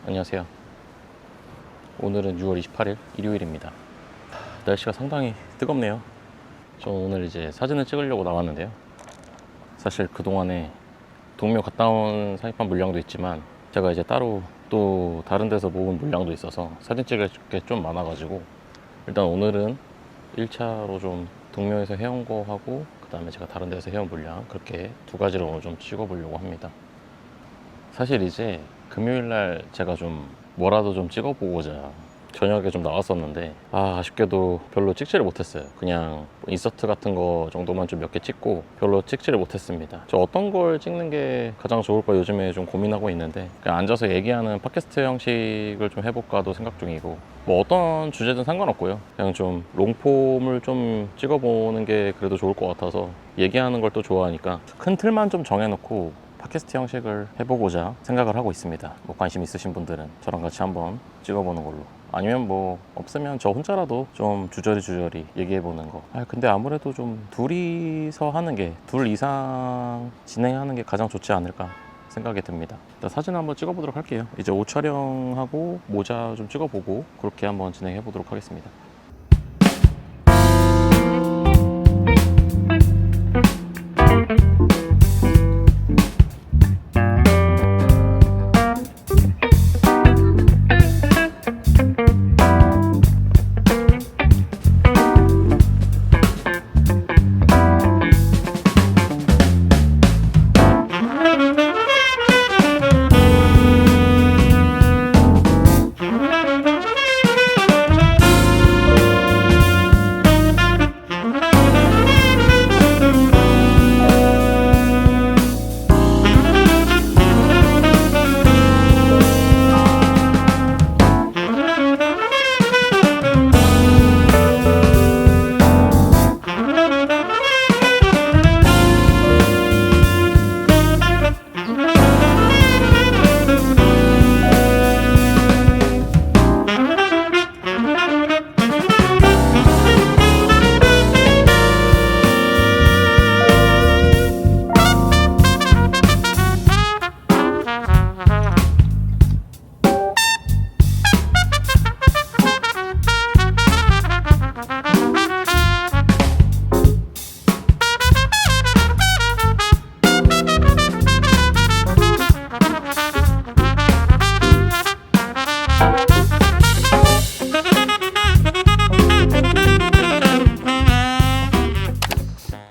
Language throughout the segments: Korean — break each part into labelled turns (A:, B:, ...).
A: 안녕하세요. 오늘은 6월 28일 일요일입니다. 날씨가 상당히 뜨겁네요. 저 오늘 이제 사진을 찍으려고 나왔는데요. 사실 그동안에 동묘 갔다 온 사입한 물량도 있지만 제가 이제 따로 또 다른 데서 모은 물량도 있어서 사진 찍을 게 좀 많아가지고 일단 오늘은 1차로 좀 동묘에서 해온 거 하고 그 다음에 제가 다른 데서 해온 물량 그렇게 두 가지를 오늘 좀 찍어보려고 합니다. 사실 이제 금요일날 제가 좀 뭐라도 좀 찍어보고자 저녁에 좀 나왔었는데 아쉽게도 별로 찍지를 못했어요. 그냥 인서트 같은 거 정도만 좀 몇 개 찍고 별로 찍지를 못했습니다. 저 어떤 걸 찍는 게 가장 좋을까 요즘에 좀 고민하고 있는데 그냥 앉아서 얘기하는 팟캐스트 형식을 좀 해볼까도 생각 중이고 뭐 어떤 주제든 상관없고요. 그냥 좀 롱폼을 좀 찍어보는 게 그래도 좋을 것 같아서 얘기하는 걸 또 좋아하니까 큰 틀만 좀 정해놓고 팟캐스트 형식을 해보고자 생각을 하고 있습니다. 뭐 관심 있으신 분들은 저랑 같이 한번 찍어보는 걸로, 아니면 뭐 없으면 저 혼자라도 좀 주저리 얘기해보는 거. 근데 아무래도 좀 둘이서 하는 게, 둘 이상 진행하는 게 가장 좋지 않을까 생각이 듭니다. 일단 사진 한번 찍어보도록 할게요. 이제 옷 촬영하고 모자 좀 찍어보고 그렇게 한번 진행해보도록 하겠습니다.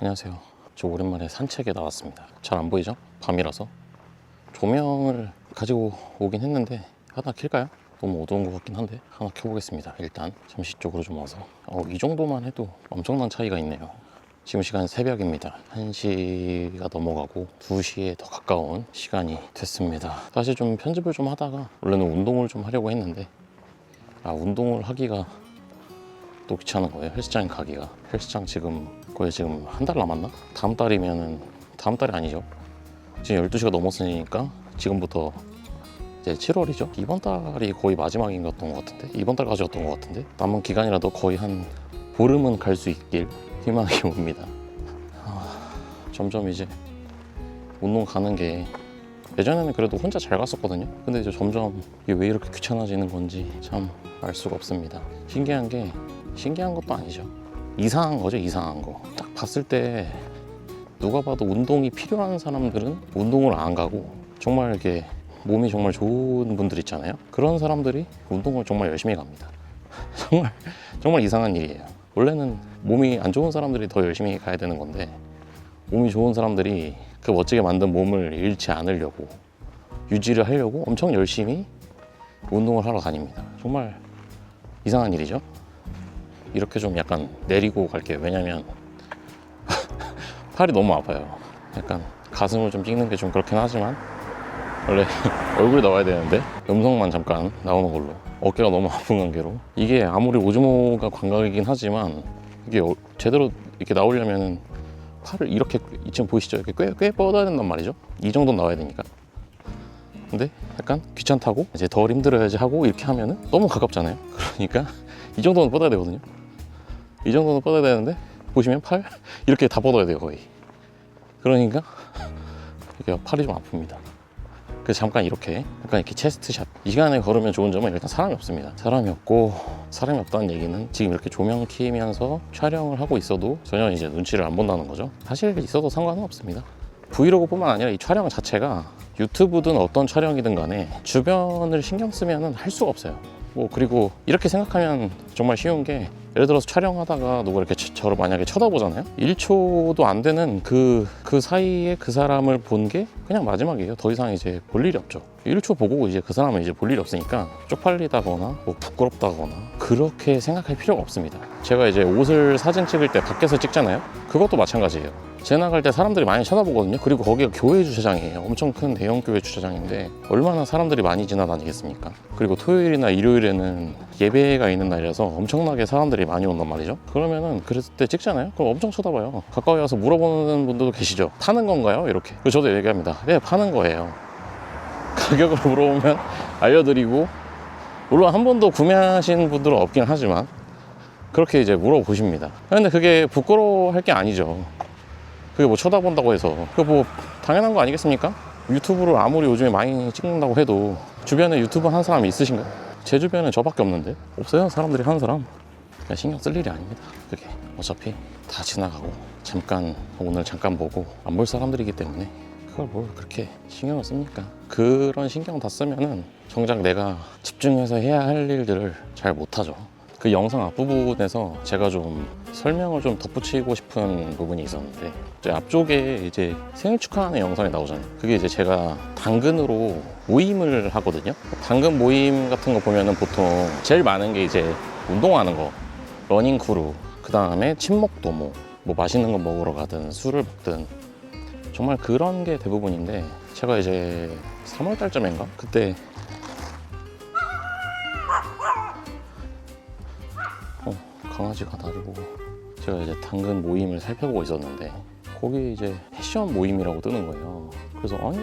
A: 안녕하세요. 저 오랜만에 산책에 나왔습니다. 잘 안 보이죠? 밤이라서. 조명을 가지고 오긴 했는데 하나 켤까요? 너무 어두운 것 같긴 한데 하나 켜보겠습니다. 일단 잠시 쪽으로 좀 와서 이 정도만 해도 엄청난 차이가 있네요. 지금 시간 새벽입니다. 1시가 넘어가고 2시에 더 가까운 시간이 됐습니다. 사실 좀 편집을 좀 하다가 원래는 운동을 좀 하려고 했는데 운동을 하기가 또 귀찮은 거예요. 헬스장 가기가. 헬스장 지금 거의 지금 한 달 남았나? 다음 달이면은, 다음 달이 아니죠. 지금 12시가 넘었으니까 지금부터 이제 7월이죠. 이번 달이 거의 마지막이었던 것 같은데, 이번 달까지였던 것 같은데 남은 기간이라도 거의 한 보름은 갈 수 있길 희망이 옵니다. 점점 이제 운동 가는 게, 예전에는 그래도 혼자 잘 갔었거든요. 근데 이제 점점 이게 왜 이렇게 귀찮아지는 건지 참 알 수가 없습니다. 신기한 것도 아니죠. 이상한 거죠. 이상한 거. 딱 봤을 때 누가 봐도 운동이 필요한 사람들은 운동을 안 가고, 정말 이렇게 몸이 정말 좋은 분들 있잖아요. 그런 사람들이 운동을 정말 열심히 갑니다. 정말 이상한 일이에요. 원래는 몸이 안 좋은 사람들이 더 열심히 가야 되는 건데, 몸이 좋은 사람들이 그 멋지게 만든 몸을 잃지 않으려고, 유지를 하려고 엄청 열심히 운동을 하러 다닙니다. 정말 이상한 일이죠. 이렇게 좀 약간 내리고 갈게요. 왜냐면 팔이 너무 아파요. 약간 가슴을 좀 찍는 게 좀 그렇긴 하지만 원래 얼굴이 나와야 되는데 음성만 잠깐 나오는 걸로, 어깨가 너무 아픈 관계로. 이게 아무리 오즈모가 광각이긴 하지만 이게 제대로 이렇게 나오려면은 팔을 이렇게, 지금 보이시죠? 이렇게 꽤 뻗어야 된단 말이죠. 이 정도는 나와야 되니까. 근데 약간 귀찮다고 이제 덜 힘들어야지 하고 이렇게 하면은 너무 가깝잖아요. 그러니까 이 정도는 뻗어야 되거든요. 이 정도는 뻗어야 되는데 보시면 팔 이렇게 다 뻗어야 돼요, 거의. 그러니까 이게 팔이 좀 아픕니다. 그래서 잠깐 이렇게 약간 이렇게 체스트샷. 이 시간에 걸으면 좋은 점은 일단 사람이 없습니다. 사람이 없고, 사람이 없다는 얘기는 지금 이렇게 조명 켜면서 촬영을 하고 있어도 전혀 이제 눈치를 안 본다는 거죠. 사실 있어도 상관은 없습니다. 브이로그뿐만 아니라 이 촬영 자체가 유튜브든 어떤 촬영이든 간에 주변을 신경 쓰면 할 수가 없어요. 뭐 그리고 이렇게 생각하면 정말 쉬운 게, 예를 들어서 촬영하다가 누가 이렇게 저를 만약에 쳐다보잖아요. 1초도 안 되는 그 사이에 그 사람을 본 게 그냥 마지막이에요. 더 이상 이제 볼 일이 없죠. 1초 보고 이제 그 사람은 이제 볼 일이 없으니까 쪽팔리다거나 뭐 부끄럽다거나 그렇게 생각할 필요가 없습니다. 제가 이제 옷을 사진 찍을 때 밖에서 찍잖아요. 그것도 마찬가지예요. 지나갈 때 사람들이 많이 쳐다보거든요. 그리고 거기가 교회 주차장이에요. 엄청 큰 대형 교회 주차장인데 얼마나 사람들이 많이 지나다니겠습니까? 그리고 토요일이나 일요일에는 예배가 있는 날이라서 엄청나게 사람들이 많이 온단 말이죠. 그러면은 그랬을 때 찍잖아요. 그럼 엄청 쳐다봐요. 가까이 와서 물어보는 분들도 계시죠. 파는 건가요? 이렇게. 그래서 저도 얘기합니다. 네, 파는 거예요. 가격을 물어보면 알려드리고, 물론 한 번도 구매하신 분들은 없긴 하지만 그렇게 이제 물어보십니다. 근데 그게 부끄러워할 게 아니죠. 그게 뭐 쳐다본다고 해서 그게 뭐 당연한 거 아니겠습니까? 유튜브를 아무리 요즘에 많이 찍는다고 해도 주변에 유튜브 하는 사람이 있으신가요? 제 주변에 저밖에 없는데. 없어요. 사람들이 하는 사람. 신경 쓸 일이 아닙니다. 그게 어차피 다 지나가고 잠깐 오늘 잠깐 보고 안 볼 사람들이기 때문에 그걸 뭘 그렇게 신경을 씁니까? 그런 신경 다 쓰면은 정작 내가 집중해서 해야 할 일들을 잘 못하죠. 그 영상 앞부분에서 제가 좀 설명을 좀 덧붙이고 싶은 부분이 있었는데, 이제 앞쪽에 이제 생일 축하하는 영상이 나오잖아요. 그게 이제 제가 당근으로 모임을 하거든요. 당근 모임 같은 거 보면은 보통 제일 많은 게 이제 운동하는 거, 러닝 크루, 그 다음에 친목 도모, 뭐 맛있는 거 먹으러 가든 술을 먹든 정말 그런 게 대부분인데, 제가 이제 3월 달쯤인가? 그때 강아지가 다니고 제가 이제 당근 모임을 살펴보고 있었는데 거기 이제 패션 모임이라고 뜨는 거예요. 그래서 아니,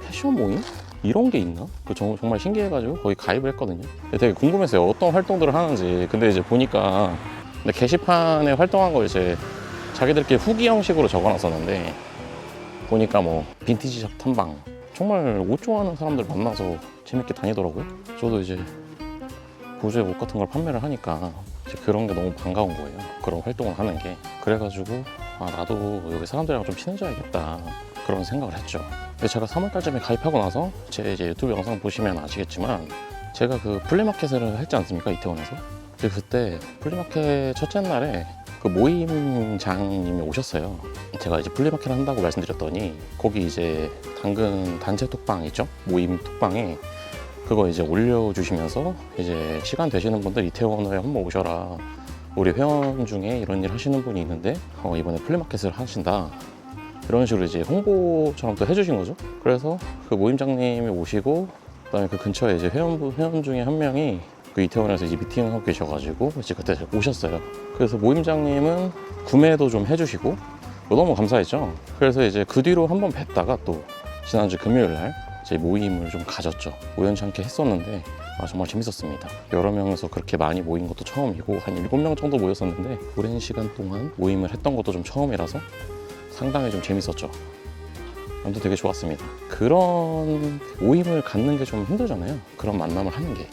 A: 패션 모임? 이런 게 있나? 정말 신기해가지고 거기 가입을 했거든요. 되게 궁금했어요. 어떤 활동들을 하는지. 근데 이제 보니까 게시판에 활동한 거 이제 자기들끼리 후기 형식으로 적어놨었는데, 보니까 뭐 빈티지샵 탐방, 정말 옷 좋아하는 사람들 만나서 재밌게 다니더라고요. 저도 이제 고주의 옷 같은 걸 판매를 하니까 이제 그런 게 너무 반가운 거예요. 그런 활동을 하는 게. 그래가지고 나도 여기 사람들이랑 좀 친해져야겠다, 그런 생각을 했죠. 근데 제가 3월달쯤에 가입하고 나서 제 이제 유튜브 영상 보시면 아시겠지만 제가 그 플리마켓을 했지 않습니까? 이태원에서. 근데 그때 플리마켓 첫째 날에 그 모임장님이 오셨어요. 제가 이제 플리마켓을 한다고 말씀드렸더니 거기 이제 당근 단체 톡방 있죠? 모임 톡방에 그거 이제 올려주시면서 이제 시간 되시는 분들 이태원에 한번 오셔라. 우리 회원 중에 이런 일 하시는 분이 있는데 이번에 플리마켓을 하신다. 이런 식으로 이제 홍보처럼 또 해주신 거죠. 그래서 그 모임장님이 오시고, 그다음에 그 근처에 이제 회원 중에 한 명이 그 이태원에서 이제 미팅을 하고 계셔가지고 이제 그때 오셨어요. 그래서 모임장님은 구매도 좀 해주시고 너무 감사했죠. 그래서 이제 그 뒤로 한번 뵀다가 또 지난주 금요일 날 이제 모임을 좀 가졌죠. 우연치 않게 했었는데 정말 재밌었습니다. 여러 명에서 그렇게 많이 모인 것도 처음이고, 한 7명 정도 모였었는데 오랜 시간 동안 모임을 했던 것도 좀 처음이라서 상당히 좀 재밌었죠. 아무튼 되게 좋았습니다. 그런 모임을 갖는 게 좀 힘들잖아요. 그런 만남을 하는 게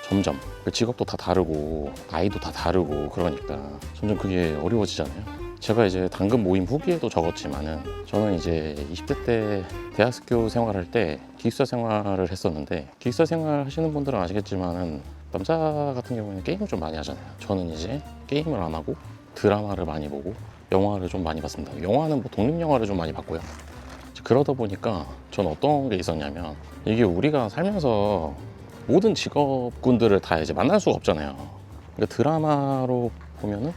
A: 점점 직업도 다 다르고 나이도 다 다르고 그러니까 점점 그게 어려워지잖아요. 제가 이제 당근 모임 후기에도 적었지만은 저는 이제 20대 때 대학교 생활할 때 기숙사 생활을 했었는데, 기숙사 생활 하시는 분들은 아시겠지만은 남자 같은 경우에는 게임을 좀 많이 하잖아요. 저는 이제 게임을 안 하고 드라마를 많이 보고 영화를 좀 많이 봤습니다. 영화는 뭐 독립영화를 좀 많이 봤고요. 그러다 보니까 저는 어떤 게 있었냐면, 이게 우리가 살면서 모든 직업군들을 다 이제 만날 수가 없잖아요. 그러니까 드라마로 보면은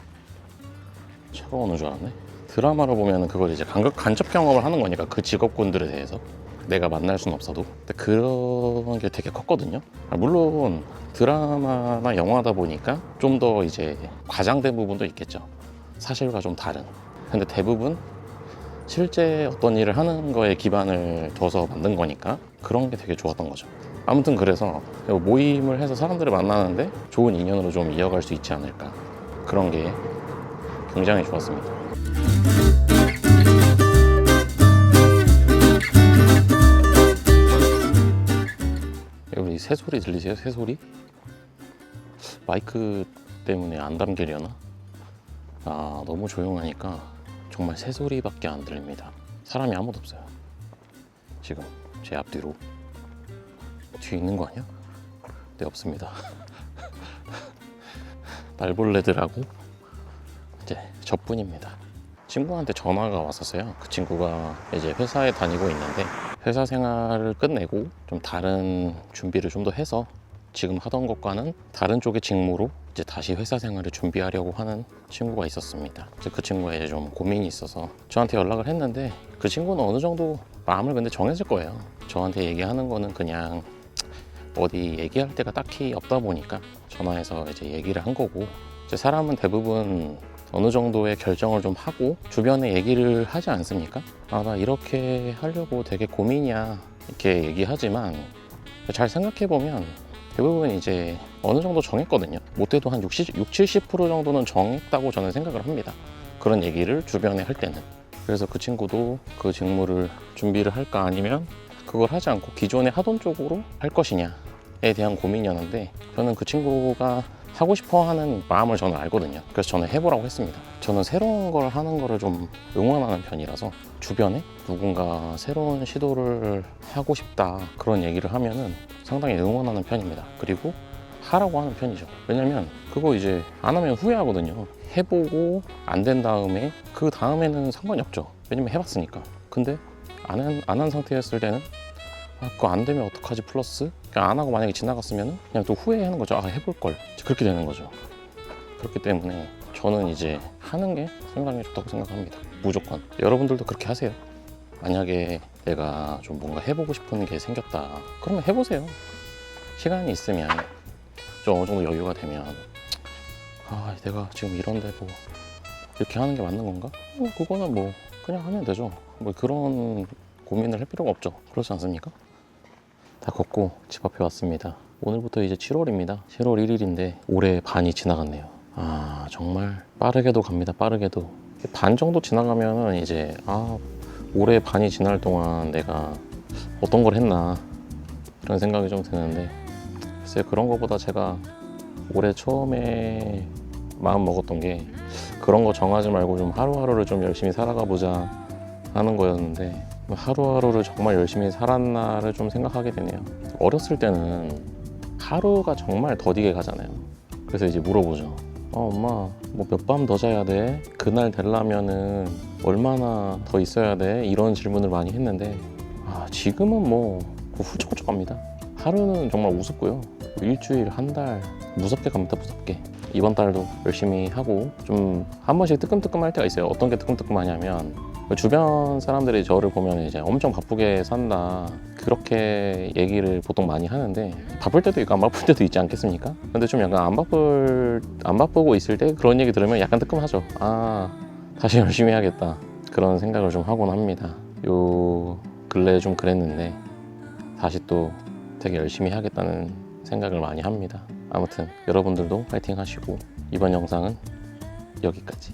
A: 차가 오는 줄 알았네. 드라마로 보면은 그걸 이제 간접 경험을 하는 거니까 그 직업군들에 대해서 내가 만날 수는 없어도. 근데 그런 게 되게 컸거든요. 물론 드라마나 영화다 보니까 좀 더 이제 과장된 부분도 있겠죠. 사실과 좀 다른. 근데 대부분 실제 어떤 일을 하는 거에 기반을 둬서 만든 거니까 그런 게 되게 좋았던 거죠. 아무튼 그래서 모임을 해서 사람들을 만나는데 좋은 인연으로 좀 이어갈 수 있지 않을까, 그런 게 굉장히 좋았습니다. 여러분들 이 새소리 들리세요? 새소리? 마이크 때문에 안 담기려나? 아, 너무 조용하니까 정말 새소리밖에 안 들립니다. 사람이 아무도 없어요. 지금 제 앞뒤로. 뒤에 있는 거 아니야? 네, 없습니다. 날벌레들하고 이제 저뿐입니다. 친구한테 전화가 왔었어요. 그 친구가 이제 회사에 다니고 있는데 회사 생활을 끝내고 좀 다른 준비를 좀 더 해서 지금 하던 것과는 다른 쪽의 직무로 이제 다시 회사 생활을 준비하려고 하는 친구가 있었습니다. 그 친구가 이제 좀 고민이 있어서 저한테 연락을 했는데 그 친구는 어느 정도 마음을 근데 정했을 거예요. 저한테 얘기하는 거는 그냥 어디 얘기할 데가 딱히 없다 보니까 전화해서 이제 얘기를 한 거고, 이제 사람은 대부분 어느 정도의 결정을 좀 하고 주변에 얘기를 하지 않습니까? 아, 나 이렇게 하려고 되게 고민이야 이렇게 얘기하지만 잘 생각해보면 대부분 이제 어느 정도 정했거든요. 못해도 한 60, 70% 정도는 정했다고 저는 생각을 합니다. 그런 얘기를 주변에 할 때는. 그래서 그 친구도 그 직무를 준비를 할까 아니면 그걸 하지 않고 기존에 하던 쪽으로 할 것이냐에 대한 고민이었는데, 저는 그 친구가 하고 싶어 하는 마음을 저는 알거든요. 그래서 저는 해보라고 했습니다. 저는 새로운 걸 하는 거를 좀 응원하는 편이라서 주변에 누군가 새로운 시도를 하고 싶다 그런 얘기를 하면은 상당히 응원하는 편입니다. 그리고 하라고 하는 편이죠. 왜냐면 그거 이제 안 하면 후회하거든요. 해보고 안 된 다음에 그 다음에는 상관이 없죠. 왜냐면 해봤으니까. 근데 안 한 상태였을 때는 아, 그거 안 되면 어떡하지 플러스 그냥 안 하고 만약에 지나갔으면 그냥 또 후회하는 거죠. 아, 해볼 걸. 그렇게 되는 거죠. 그렇기 때문에 저는 이제 하는 게 상당히 좋다고 생각합니다. 무조건. 여러분들도 그렇게 하세요. 만약에 내가 좀 뭔가 해보고 싶은 게 생겼다 그러면 해보세요. 시간이 있으면 좀 어느 정도 여유가 되면 아, 내가 지금 이런데 뭐 이렇게 하는 게 맞는 건가? 그거는 뭐 그냥 하면 되죠. 뭐 그런 고민을 할 필요가 없죠. 그렇지 않습니까? 다 걷고 집 앞에 왔습니다. 오늘부터 이제 7월입니다. 7월 1일인데 올해 반이 지나갔네요. 아, 정말 빠르게도 갑니다. 빠르게도. 반 정도 지나가면은 이제 아, 올해 반이 지날 동안 내가 어떤 걸 했나 그런 생각이 좀 드는데, 글쎄 그런 거보다 제가 올해 처음에 마음 먹었던 게 그런 거 정하지 말고 좀 하루하루를 좀 열심히 살아가 보자 하는 거였는데, 하루하루를 정말 열심히 살았나를 좀 생각하게 되네요. 어렸을 때는 하루가 정말 더디게 가잖아요. 그래서 이제 물어보죠. 엄마 뭐 몇 밤 더 자야 돼? 그날 되려면은 얼마나 더 있어야 돼? 이런 질문을 많이 했는데 지금은 뭐 훌쩍훌쩍합니다. 하루는 정말 우습고요. 일주일, 한 달 무섭게 갑니다. 무섭게. 이번 달도 열심히 하고 좀 한 번씩 뜨끔뜨끔할 때가 있어요. 어떤 게 뜨끔뜨끔하냐면 주변 사람들이 저를 보면 이제 엄청 바쁘게 산다 그렇게 얘기를 보통 많이 하는데, 바쁠 때도 있고 안 바쁠 때도 있지 않겠습니까? 근데 좀 약간 안 바쁘고 있을 때 그런 얘기 들으면 약간 뜨끔하죠. 아, 다시 열심히 해야겠다 그런 생각을 좀 하곤 합니다. 요 근래에 좀 그랬는데 다시 또 되게 열심히 하겠다는 생각을 많이 합니다. 아무튼 여러분들도 파이팅 하시고 이번 영상은 여기까지.